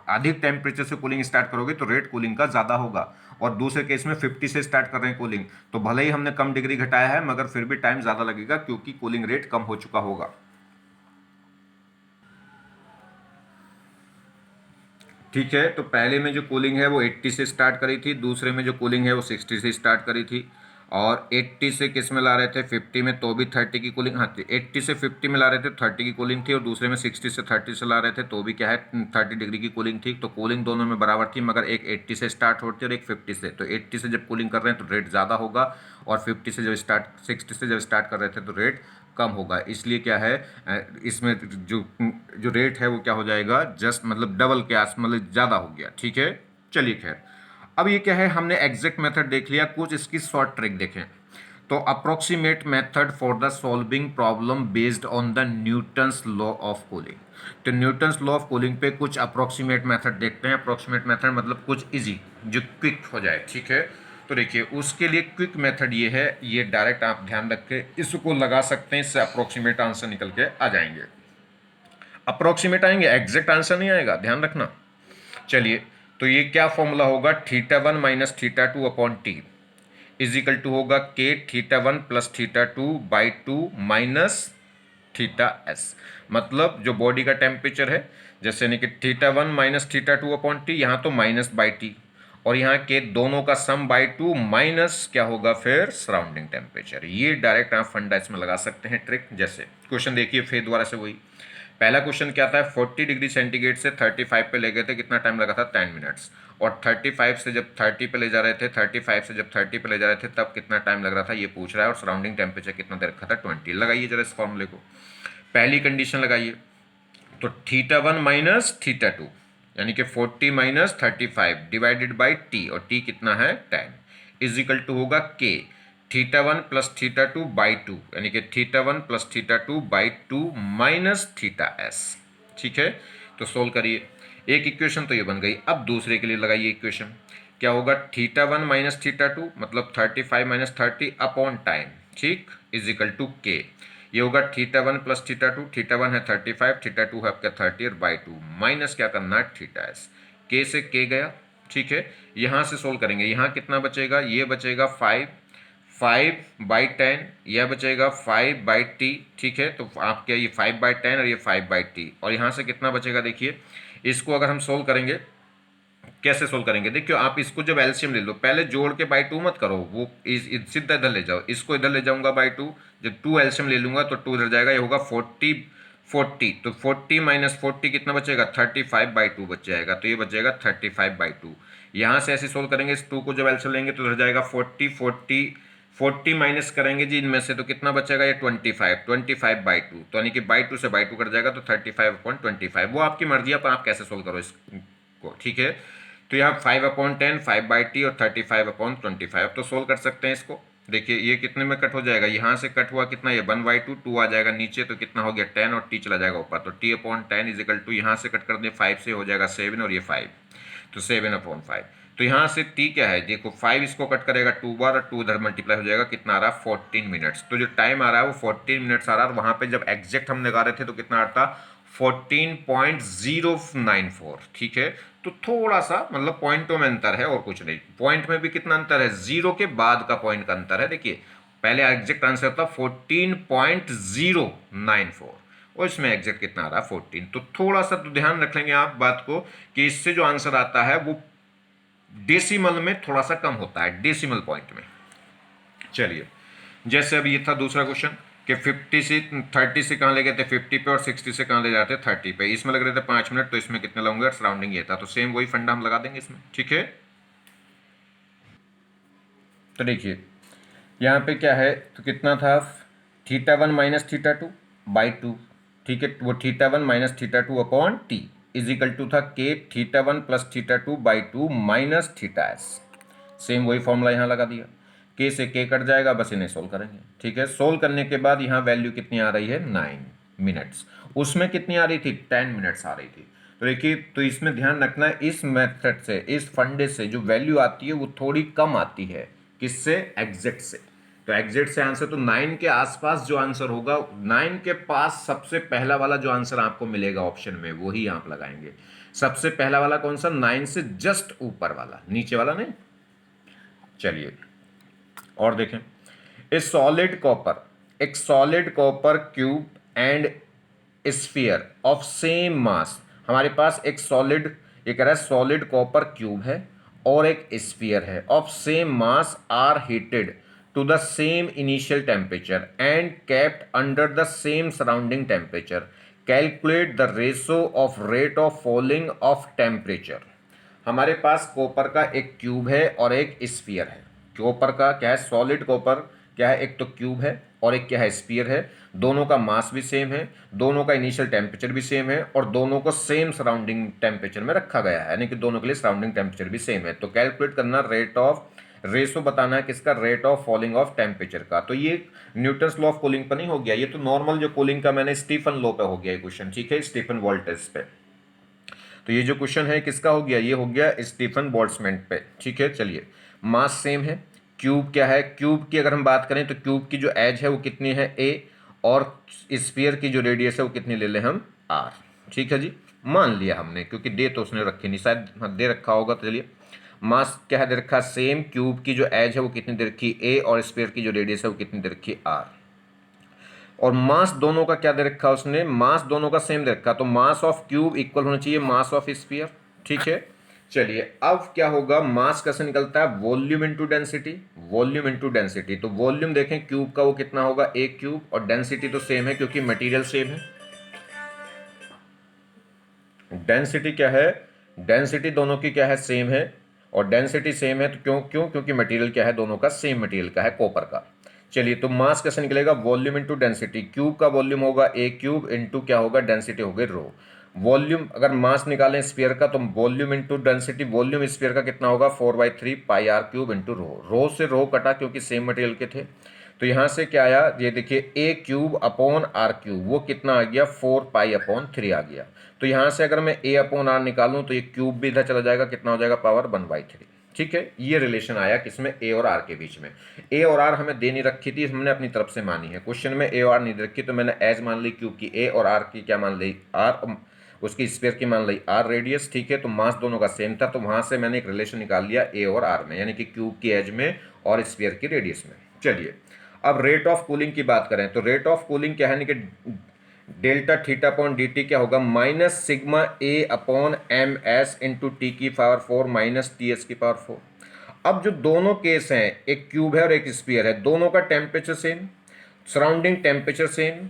अधिक टेम्परेचर से कूलिंग स्टार्ट करोगे तो रेट कूलिंग का ज़्यादा होगा। और दूसरे केस में 50 से स्टार्ट कर रहे हैं कूलिंग, तो भले ही हमने कम डिग्री घटाया है, मगर फिर भी टाइम ज़्यादा लगेगा, क्योंकि कूलिंग रेट कम हो चुका होगा। ठीक है, तो पहले में जो कूलिंग है वो 80 से स्टार्ट करी थी, दूसरे में जो कूलिंग है वो 60 से स्टार्ट करी थी, और 80 से किस में ला रहे थे 50 में, तो भी 30 की कूलिंग, हाँ 80 से 50 में ला रहे थे 30 की कूलिंग थी, और दूसरे में 60 से 30 से ला रहे थे तो भी क्या है 30 डिग्री की कूलिंग थी। तो कूलिंग दोनों में बराबर थी, मगर एक 80 से स्टार्ट होती है और एक 50 से। तो 80 से जब कूलिंग कर रहे हैं तो रेट ज़्यादा होगा, और 50 से जब स्टार्ट 60 से जब स्टार्ट कर रहे थे तो रेट कम होगा। इसलिए क्या है इसमें जो रेट है वो क्या हो जाएगा, जस्ट मतलब डबल के आस मतलब ज़्यादा हो गया। ठीक है, चलिए खैर, अब ये क्या है, हमने एग्जैक्ट मेथड देख लिया, कुछ इसकी शॉर्ट ट्रिक देखें। तो approximate method for the solving problem based on the Newton's law of cooling. तो न्यूटन्स लॉ ऑफ कूलिंग पे कुछ अप्रोक्सीमेट मेथड देखते हैं। अप्रोक्सीमेट मेथड मतलब कुछ इजी, जो क्विक हो जाए। ठीक है, तो देखिए उसके लिए क्विक मेथड ये है, ये डायरेक्ट आप ध्यान रख के इसको लगा सकते हैं, इससे अप्रोक्सीमेट आंसर निकल के आ जाएंगे। अप्रोक्सीमेट आएंगे, एग्जैक्ट आंसर नहीं आएगा, ध्यान रखना। चलिए, तो ये क्या फॉर्मूला होगा, theta 1 minus theta 2 upon t is equal to होगा के theta 1 plus theta 2 by 2 minus theta s. मतलब जो बॉडी का टेम्परेचर है, जैसे यानी कि theta 1 minus theta 2 upon t, यहाँ तो माइनस बाई टी, और यहाँ के दोनों का सम बाई 2 माइनस क्या होगा फिर सराउंडिंग टेम्परेचर। ये डायरेक्ट आप फंडा इसमें लगा सकते हैं ट्रिक। जैसे क्वेश्चन देखिए फिर दोबारा से वही, पहला क्वेश्चन क्या था, 40 डिग्री सेंटीग्रेड से 35 पे ले गए थे, कितना टाइम लगा था 10 मिनट्स, और 35 से जब 30 पे ले जा रहे थे, 35 से जब 30 पे ले जा रहे थे तब कितना टाइम लग रहा था ये पूछ रहा है, और सराउंडिंग टेम्परेचर कितना दे रखा था 20। लगाइए जरा इस फॉर्मूले को, पहली कंडीशन लगाइए, तो थीटा 1 माइनस थीटा 2 यानी कि 40 माइनस 35 डिवाइडेड बाई टी, और टी कितना है 10, इज इक्वल टू होगा के थीटा 1 प्लस थीटा 2 बाई 2 यानी कि theta 1 plus theta 2 by 2 minus theta S. ठीक है, तो सोल्व करिए, एक इक्वेशन तो ये बन गई। अब दूसरे के लिए लगाइए इक्वेशन, क्या होगा थीटा 1 माइनस थीटा 2 मतलब 35 माइनस 30 अपॉन टाइम, ठीक, इज इक्वल टू के, ये होगा थीटा 1 प्लस थीटा 1 है 35, थीटा 2 है आपका 30, और बाई 2 माइनस क्या करना है थीटा एस, के से के गया। ठीक है, यहाँ से सोल्व करेंगे, यहाँ कितना बचेगा, ये बचेगा 5 बाई 10, यह बचेगा 5 बाई टी। ठीक है, तो आपके ये 5 बाई 10 और ये 5 बाई टी, और यहाँ से कितना बचेगा, देखिए इसको अगर हम सोल्व करेंगे, कैसे सोल्व करेंगे, देखियो आप इसको जब एलसीएम ले लो, पहले जोड़ के बाई 2 मत करो, वो सीधा इधर ले जाओ, इसको इधर ले जाऊंगा बाई 2, जब 2 एलसीएम ले लूंगा तो 2 इधर जाएगा, ये होगा 40, तो 40 माइनस 40 कितना बचेगा 35/2 बच जाएगा, तो ये बच जाएगा 35/2। यहाँ से ऐसे सोल्व करेंगे, इस 2 को जब एलसीएम लेंगे तो इधर जाएगा 40 माइनस करेंगे जी इनमें से, तो कितना बचेगा ये 25/2, तो यानी कि बाई 2 से बाई 2 कट जाएगा, तो 35/25, वो आपकी मर्जी है, पर आप कैसे सोल्व करो इसको। ठीक है, तो यहाँ 5/10 5/t और 35/25, तो सोल्व कर सकते हैं इसको। देखिए ये कितने में कट हो जाएगा, यहाँ से कट हुआ कितना, ये 1/2, 2 आ जाएगा नीचे, तो कितना हो गया 10, और t चला जाएगा ऊपर, तो t/10 इज इक्वल टू, यहाँ से कट कर दें 5 से हो जाएगा 7, और ये 5, तो 7/5। तो यहाँ से t क्या है, देखो 5 इसको कट करेगा 2 बार, और 2 इधर मल्टीप्लाई हो जाएगा, कितना आ रहा है 14 मिनट्स। तो जो टाइम आ रहा है वो 14 मिनट्स आ रहा है, वहाँ पे जब एग्जैक्ट हम लगा रहे थे तो कितना आता 14.094। ठीक है, तो थोड़ा सा मतलब पॉइंटों में अंतर है और कुछ नहीं। पॉइंट में भी कितना अंतर है, जीरो के बाद का पॉइंट का अंतर है। देखिए पहले एग्जैक्ट आंसर था 14.094, और इसमें एग्जैक्ट कितना आ रहा है 14, तो थोड़ा सा तो ध्यान रख लेंगे आप बात को कि इससे जो आंसर आता है वो डेसिमल में थोड़ा सा कम होता है, डेसिमल पॉइंट में। चलिए, जैसे अब ये था दूसरा क्वेश्चन कि 50 से 30 से कहाँ ले गए थे 50 पे, और 60 से कहाँ ले जाते 30 पे, इसमें लग रहे थे 5 मिनट, तो इसमें कितने लगेंगे, सराउंडिंग ये था, तो सेम वही फंडा हम लगा देंगे इसमें। ठीक है, तो देखिए यहाँ पे क्या है, तो कितना था थीटा 1 माइनस थीटा 2/2। ठीक है, वो theta 1 minus theta 2 upon t is equal to था के theta 1 plus theta 2/2 minus theta s. Same वही फॉर्मूला यहाँ लगा दिया, के से के कट जाएगा, बस इन्हें सोल्व करेंगे। ठीक है, सोल्व करने के बाद यहाँ वैल्यू कितनी आ रही है 9 मिनट्स, उसमें कितनी आ रही थी 10 मिनट्स आ रही थी। तो देखिए, तो इसमें ध्यान रखना है, इस मेथड से, इस फंडे से जो वैल्यू आती है वो थोड़ी कम आती है, किससे, एग्जैक्ट से। तो एग्जैक्ट से आंसर तो 9 के आसपास जो आंसर होगा, 9 के पास सबसे पहला वाला जो आंसर आपको मिलेगा ऑप्शन में वही आप लगाएंगे। सबसे पहला वाला कौन सा, 9 से जस्ट ऊपर वाला, नीचे वाला नहीं। चलिए और देखें, एक solid copper cube and sphere of same मास। हमारे पास एक सॉलिड, ये कह रहा है सॉलिड कॉपर क्यूब है और एक स्फीयर है of same mass are heated to the same initial temperature and kept under the same surrounding temperature, calculate the ratio of rate of falling of temperature. हमारे पास कॉपर का एक cube है और एक स्फीयर है। कॉपर का क्या है, सॉलिड कॉपर क्या है, एक तो क्यूब है और एक क्या है, स्फीयर है। दोनों का मास भी सेम है, दोनों का इनिशियल टेम्परेचर भी सेम है और दोनों को सेम सराउंडिंग टेम्परेचर में रखा गया है, यानी कि दोनों के लिए सराउंडिंग टेम्परेचर भी सेम है। तो कैलकुलेट करना रेट ऑफ, रेशो बताना है किसका, rate of falling of temperature का। तो ये न्यूटन्स लॉ ऑफ कूलिंग पर नहीं हो गया, ये तो नॉर्मल जो कूलिंग का मैंने स्टीफन लॉ पे हो गया ये क्वेश्चन, ठीक है, स्टीफन वोल्टेज पे। तो ये जो क्वेश्चन है किसका हो गया, ये हो गया स्टीफन बोल्ट्जमैन पे, ठीक है। चलिए, मास सेम है, क्यूब क्या है, क्यूब की अगर हम बात करें तो क्यूब की जो एज है वो कितनी है, ए, और स्फीयर की जो रेडियस है वो कितनी ले लें हम, आर। ठीक है जी, मान लिया हमने, क्योंकि दे तो उसने रखी नहीं, शायद दे रखा होगा। तो चलिए, मास क्या है दे रखा, सेम, क्यूब की जो एज है वो कितनी दे रखी, ए, और स्फीयर की जो रेडियस है वो कितनी दे रखी, आर। और मास दोनों का क्या दे रखा उसने, मास दोनों का सेम दे रखा, तो मास ऑफ क्यूब इक्वल होना चाहिए मास ऑफ स्फीयर, ठीक है। चलिए, अब क्या होगा, मास कैसे निकलता है, volume into density, volume into density. तो वॉल्यूम देखें क्यूब का वो कितना होगा, एक क्यूब, और डेंसिटी तो सेम है क्योंकि मटेरियल सेम है। डेंसिटी क्या है, डेंसिटी दोनों की क्या है, सेम है, और डेंसिटी सेम है तो क्यों क्यों क्योंकि मटेरियल क्या है, दोनों का सेम मटेरियल का है, कॉपर का। चलिए, तो मास कैसे निकलेगा, वॉल्यूम इनटू डेंसिटी, क्यूब का वॉल्यूम होगा ए क्यूब, इनटू क्या होगा, डेंसिटी होगी रो। वॉल्यूम अगर मास निकालें स्फीयर का तो volume into density, volume sphere का कितना होगा, 4/3 पाई आर क्यूब इंटू रो। रो से रो कटा क्योंकि सेम मटेरियल के थे। तो यहाँ से क्या आया, ये देखिए, ए क्यूब अपॉन आर क्यूब, वो कितना आ गया, 4 पाई/3 आ गया। तो यहाँ से अगर मैं ए अपॉन आर निकालूं तो ये क्यूब भी इधर चला जाएगा, कितना हो जाएगा, पावर 1/3। ठीक है, ये रिलेशन आया किसमें, ए और आर के बीच में। ए और आर हमें दे नहीं रखी थी, हमने अपनी तरफ से मानी है। क्वेश्चन में ए और आर नहीं दे रखी तो मैंने एज मान ली क्यूब की ए, और आर की क्या मान ली, आर, उसकी स्फीयर की मान ली आर रेडियस, ठीक है। तो मास दोनों का सेम था, तो वहां से मैंने एक रिलेशन निकाल लिया ए और आर में, यानी कि क्यूब की एज में और स्फीयर की रेडियस में। चलिए, अब रेट ऑफ कूलिंग की बात करें तो रेट ऑफ कूलिंग क्या है, कि delta theta upon D T क्या होगा, minus sigma A upon M S into T की पावर 4 माइनस टी एस की पावर 4। अब जो दोनों केस हैं, एक क्यूब है और एक स्फीयर है, दोनों का temperature same, surrounding temperature same,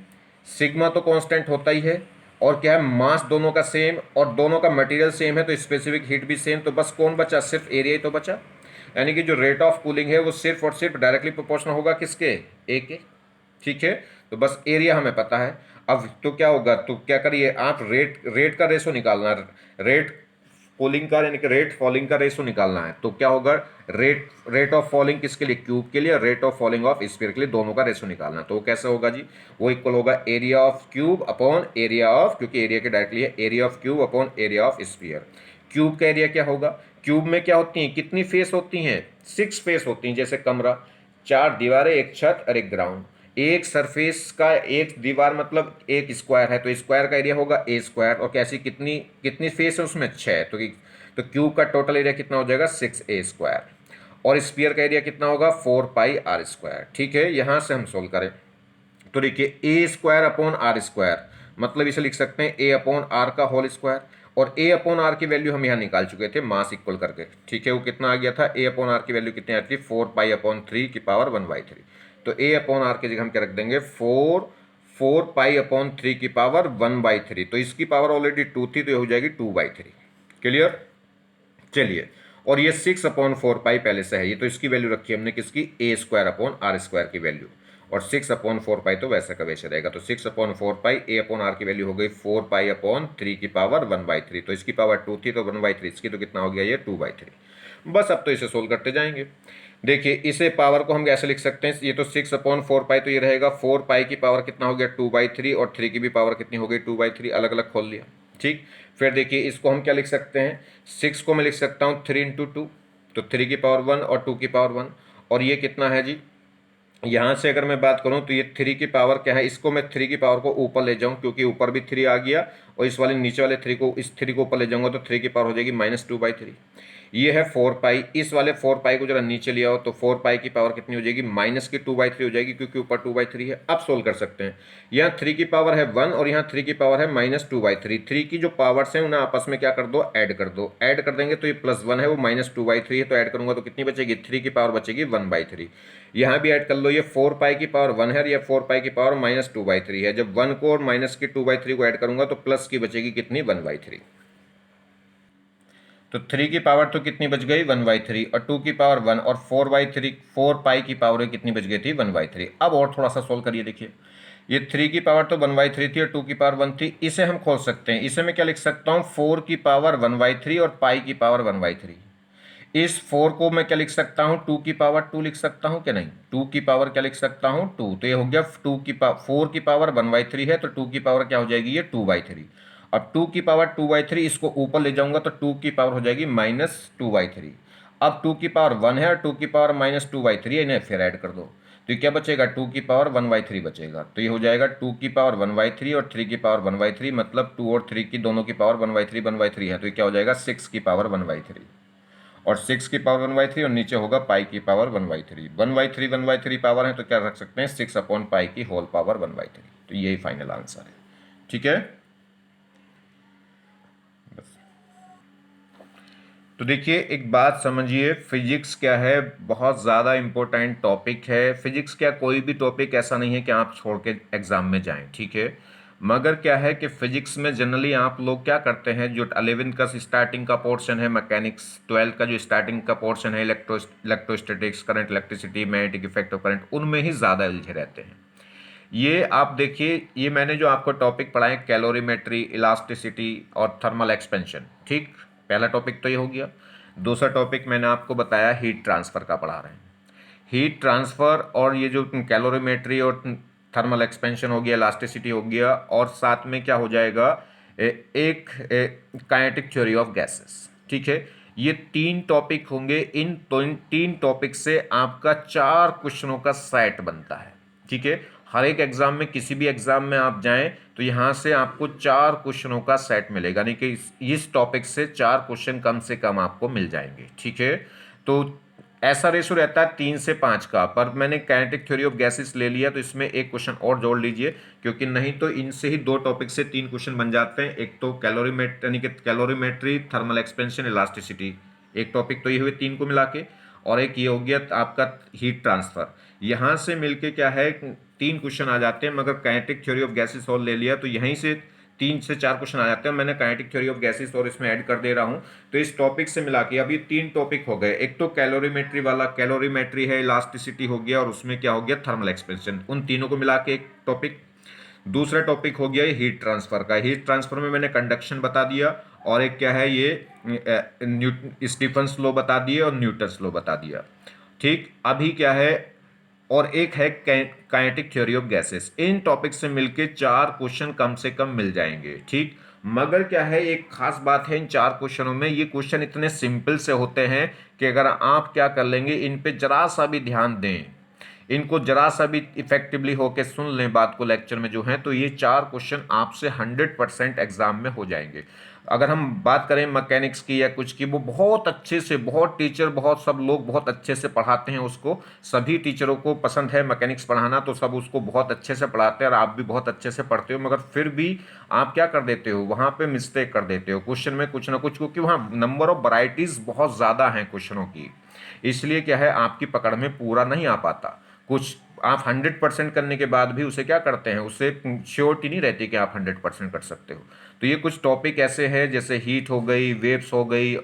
sigma तो कांस्टेंट होता ही है, और क्या है, मास दोनों का सेम, और दोनों का मटेरियल सेम है तो स्पेसिफिक हीट भी सेम। तो बस कौन बचा, सिर्फ एरिया ही तो बचा, यानी कि जो रेट ऑफ कूलिंग है वो सिर्फ और सिर्फ डायरेक्टली प्रोपोर्शनल होगा किसके, ए के। ठीक है, तो बस एरिया हमें पता है। अब तो क्या होगा, तो क्या करिए आप, रेट रेट का रेशो निकालना, रेट कूलिंग का यानी कि रेट फॉलिंग का रेशो निकालना है। तो क्या होगा, रेट रेट ऑफ फॉलिंग किसके लिए, क्यूब के लिए, rate of falling of sphere के लिए, दोनों का रेशो निकालना। तो वो कैसे होगा जी, वो इक्वल होगा area of cube upon area of, क्योंकि एरिया के डायरेक्टली है, area of cube upon area of sphere. Cube का एरिया क्या होगा, क्यूब में क्या होती हैं, कितनी फेस होती हैं, 6 फेस होती हैं। जैसे कमरा, 4 दीवारें, एक छत और एक ग्राउंड। एक सरफेस का एक दीवार मतलब एक स्क्वायर है, तो स्क्वायर का एरिया होगा ए स्क्वायर, और कैसी कितनी कितनी फेस है उसमें, 6। तो क्यूब का टोटल एरिया कितना हो जाएगा, 6a स्क्वायर, और स्फीयर का एरिया कितना होगा, 4 पाई आर स्क्वायर। ठीक है, यहां से हम सोल्व करें तो देखिए, ए स्क्वायर अपॉन आर स्क्वायर, मतलब इसे लिख सकते हैं ए अपॉन आर का होल स्क्वायर, और ए अपॉन आर की वैल्यू हम यहाँ निकाल चुके थे मास इक्वल करके। ठीक है, वो कितना आ गया था, ए अपॉन आर की वैल्यू कितनी आती थी, 4 पाई/3 की पावर 1/3। तो ए अपॉन आर की जगह हम क्या रख देंगे, 4 पाई/3 की पावर 1/3। तो इसकी पावर ऑलरेडी 2 थी, तो ये हो जाएगी 2/3। क्लियर। चलिए, और ये 6/4 पाई पहले से है, ये तो इसकी वैल्यू रखी हमने किसकी, ए स्क्वायर अपॉन आर स्क्वायर की वैल्यू, और 6/4 पाई तो वैसा का वैसा रहेगा। तो 6/4 पाई, ए अपॉन आर की वैल्यू हो गई 4 पाई/3 की पावर 1/3। तो इसकी पावर 2 थी तो 1/3, इसकी तो कितना हो गया, ये 2/3। बस अब तो इसे सोल्व करते जाएंगे। देखिए, इसे पावर को हम कैसे लिख सकते हैं, ये तो 6/4 पाई तो ये रहेगा, 4 पाई की पावर कितना हो गया, 2/3, और 3 की भी पावर कितनी हो गई, 2/3, अलग अलग खोल लिया। ठीक, फिर देखिए इसको हम क्या लिख सकते हैं, 6 को मैं लिख सकता हूँ 3 × 2, तो 3 की पावर 1 और 2 की पावर 1, और ये कितना है जी, यहाँ से अगर मैं बात करूँ तो ये 3 की पावर क्या है, इसको मैं 3 की पावर को ऊपर ले जाऊँ क्योंकि ऊपर भी 3 आ गया, और इस वाले नीचे वाले 3 को, इस 3 को ऊपर ले जाऊँगा तो 3 की पावर हो जाएगी -2/3। ये है 4 पाई, इस वाले 4 पाई को जरा नीचे लिया हो तो 4 पाई की पावर कितनी हो जाएगी, माइनस की 2/3 हो जाएगी, क्योंकि ऊपर 2/3 है। अब सोल्व कर सकते हैं। यहाँ 3 की पावर है 1 और यहाँ 3 की पावर है -2/3। 3 की जो पावर्स हैं उन्हें आपस में क्या कर दो, ऐड कर दो। ऐड कर देंगे तो ये +1 है, वो -2/3 है, तो ऐड करूंगा तो कितनी बचेगी, 3 की पावर बचेगी 1/3। यहाँ भी ऐड कर लो, ये 4 पाई की पावर 1 है और ये 4 पाई की पावर -2/3 है। जब 1 को और माइनस की 2/3 को ऐड करूंगा तो प्लस की बचेगी कितनी, 1/3। तो 3 की पावर तो कितनी बच गई, 1/3, और 2 की पावर 1 और 4/3, 4 पाई की पावर कितनी बच गई थी, 1/3। अब और थोड़ा सा सोल्व करिए, देखिए ये 3 की पावर तो 1/3 थी और 2 की पावर 1 थी, इसे हम खोल सकते हैं। इसे मैं क्या लिख सकता हूँ, 4 की पावर 1/3 और पाई की पावर 1/3। इस 4 को मैं क्या लिख सकता हूँ, 2 की पावर 2 लिख सकता हूँ, क्या नहीं, 2 की पावर क्या लिख सकता हूँ, 2। तो ये हो गया 4 की पावर 1/3 है, तो 2 की पावर क्या हो जाएगी, ये 2/3। अब 2 की पावर 2/3, इसको ऊपर ले जाऊंगा तो 2 की पावर हो जाएगी -2/3। अब 2 की पावर 1 है और 2 की पावर -2/3 है, इन्हें फिर ऐड कर दो तो ये क्या बचेगा, 2 की पावर 1/3 बचेगा। तो ये हो जाएगा 2 की पावर 1/3 और 3 की पावर 1/3, मतलब 2 और 3 की दोनों की पावर 1/3 है, तो ये क्या हो जाएगा, 6 की पावर 1/3। और 6 की पावर 1/3 और नीचे होगा पाई की पावर 1/3। 1/3 पावर है तो क्या रख सकते हैं, 6/पाई की होल पावर 1/3। तो यही फाइनल आंसर है। ठीक है, बस। तो देखिए एक बात समझिए, फिजिक्स क्या है, बहुत ज़्यादा इंपॉर्टेंट टॉपिक है। फिजिक्स क्या, कोई भी टॉपिक ऐसा नहीं है कि आप छोड़ के एग्जाम में जाएं, ठीक है। मगर क्या है कि फिजिक्स में जनरली आप लोग क्या करते हैं, जो 11th का स्टार्टिंग का पोर्शन है मैकेनिक्स, 12th का जो स्टार्टिंग का पोर्शन है electrostatics, current, electricity, magnetic effect of current, उनमें ही ज़्यादा उलझे रहते हैं। ये आप देखिए, ये मैंने जो आपको टॉपिक पढ़ाए, कैलोरीमेट्री, इलास्टिसिटी और थर्मल एक्सपेंशन, ठीक। पहला टॉपिक तो ये हो गया। दूसरा टॉपिक मैंने आपको बताया हीट ट्रांसफ़र का पढ़ा रहे हैं। हीट ट्रांसफ़र और ये जो कैलोरीमेट्री और थर्मल एक्सपेंशन हो गया, इलास्टिसिटी हो गया, और साथ में क्या हो जाएगा, एक काइनेटिक थ्योरी ऑफ गैसेस, ठीक है। ये 3 टॉपिक होंगे। इन 3 टॉपिक से आपका 4 क्वेश्चनों का सेट बनता है, ठीक है। हर एक एग्जाम में, किसी भी एग्जाम में आप जाएं तो यहाँ से आपको 4 क्वेश्चनों का सेट मिलेगा, यानी कि इस टॉपिक से 4 क्वेश्चन कम से कम आपको मिल जाएंगे, ठीक है। तो ऐसा रेशो रहता है 3 से 5 का, पर मैंने काइनेटिक थ्योरी ऑफ गैसेस ले लिया तो इसमें एक क्वेश्चन और जोड़ लीजिए, क्योंकि नहीं तो इनसे ही 2 टॉपिक से 3 क्वेश्चन बन जाते हैं। एक तो कैलोरीमेट्री, यानी कि कैलोरीमेट्री, थर्मल एक्सपेंशन, इलास्टिसिटी, एक टॉपिक तो ये हुए 3 को मिला के, और एक ये हो गया आपका हीट ट्रांसफर। यहाँ से मिलके क्या है, 3 क्वेश्चन आ जाते हैं। मगर काइनेटिक थ्योरी ऑफ गैसेस और ले लिया तो यहीं से 3 से 4 क्वेश्चन आ जाते हैं। मैंने काइनेटिक थ्योरी ऑफ गैसेस और इसमें ऐड कर दे रहा हूं। तो इस टॉपिक से मिला के अब ये 3 टॉपिक हो गए। एक तो कैलोरीमेट्री वाला, कैलोरीमेट्री है, इलास्टिसिटी हो गया, और उसमें क्या हो गया, थर्मल एक्सपेंशन। उन तीनों को मिला के एक टॉपिक। दूसरा टॉपिक हो गया ये हीट ट्रांसफर का। हीट ट्रांसफर में मैंने कंडक्शन बता दिया, और एक क्या है, ये स्टीफन्स लॉ बता दिए और न्यूटन्स लॉ बता दिया, ठीक। अभी क्या है, और एक है kinetic theory of gases. In topic से मिलके 4 क्वेश्चन कम से कम मिल जाएंगे, ठीक। मगर क्या है, एक खास बात है इन 4 क्वेश्चनों में, ये क्वेश्चन इतने सिंपल से होते हैं कि अगर आप क्या कर लेंगे, इन पे जरा सा भी ध्यान दें, इनको जरा सा भी इफेक्टिवली होके सुन लें बात को लेक्चर में जो है, तो ये 4 क्वेश्चन आपसे 100% एग्जाम में हो जाएंगे। अगर हम बात करें मैकेनिक्स की या कुछ की, वो बहुत अच्छे से, बहुत टीचर, बहुत सब लोग बहुत अच्छे से पढ़ाते हैं उसको। सभी टीचरों को पसंद है मैकेनिक्स पढ़ाना, तो सब उसको बहुत अच्छे से पढ़ाते हैं, और आप भी बहुत अच्छे से पढ़ते हो। मगर फिर भी आप क्या कर देते हो, वहाँ पे मिस्टेक कर देते हो क्वेश्चन में कुछ ना कुछ, क्योंकि वहाँ नंबर ऑफ वराइटीज़ बहुत ज़्यादा हैं क्वेश्चनों की। इसलिए क्या है, आपकी पकड़ में पूरा नहीं आ पाता। कुछ आप 100% करने के बाद भी उसे क्या करते हैं, उससे श्योरिटी नहीं रहती कि आप 100% कर सकते हो। तो ये कुछ टॉपिक ऐसे हैं, जैसे हीट हो गई, वेव्स हो गई,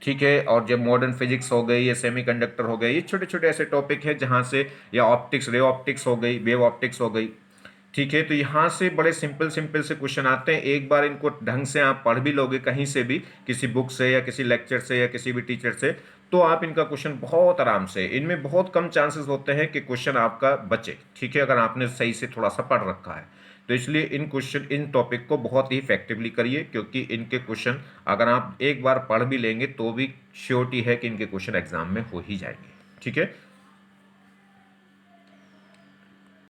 ठीक है, और जब मॉडर्न फिजिक्स हो गई, ये सेमीकंडक्टर हो गए, ये छोटे छोटे ऐसे टॉपिक हैं जहाँ से, या ऑप्टिक्स, रे ऑप्टिक्स हो गई, वेव ऑप्टिक्स हो गई, ठीक है। तो यहाँ से बड़े सिंपल सिंपल से क्वेश्चन आते हैं। एक बार इनको ढंग से आप पढ़ भी लोगे कहीं से भी, किसी बुक से या किसी लेक्चर से या किसी भी टीचर से, तो आप इनका क्वेश्चन बहुत आराम से, इनमें बहुत कम चांसेस होते हैं कि क्वेश्चन आपका बचे, ठीक है, अगर आपने सही से थोड़ा सा पढ़ रखा है। तो इसलिए इन क्वेश्चन, इन टॉपिक को बहुत ही इफेक्टिवली करिए, क्योंकि इनके क्वेश्चन अगर आप एक बार पढ़ भी लेंगे तो भी श्योरिटी है कि इनके क्वेश्चन एग्जाम में हो ही जाएंगे, ठीक है।